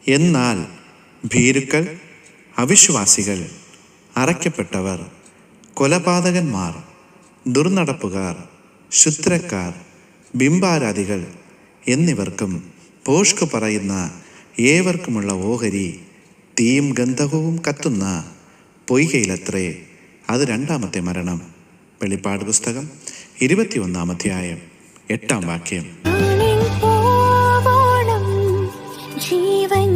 എന്നാൽ ഭീരുക്കൾ, അവിശ്വാസികൾ, അറയ്ക്കപ്പെട്ടവർ, കൊലപാതകന്മാർ, ദുർനടപ്പുകാർ, ക്ഷുദ്രക്കാർ, ബിംബാരാധികൾ എന്നിവർക്കും ഭോഷ്ക് പറയുന്ന ഏവർക്കുമുള്ള ഓഹരി തീയും ഗന്ധകവും കത്തുന്ന പൊയ്കയിലത്രേ. അത് രണ്ടാമത്തെ മരണം. വെളിപ്പാട് പുസ്തകം 21 അധ്യായം 8 വാക്യം. ജീവൻ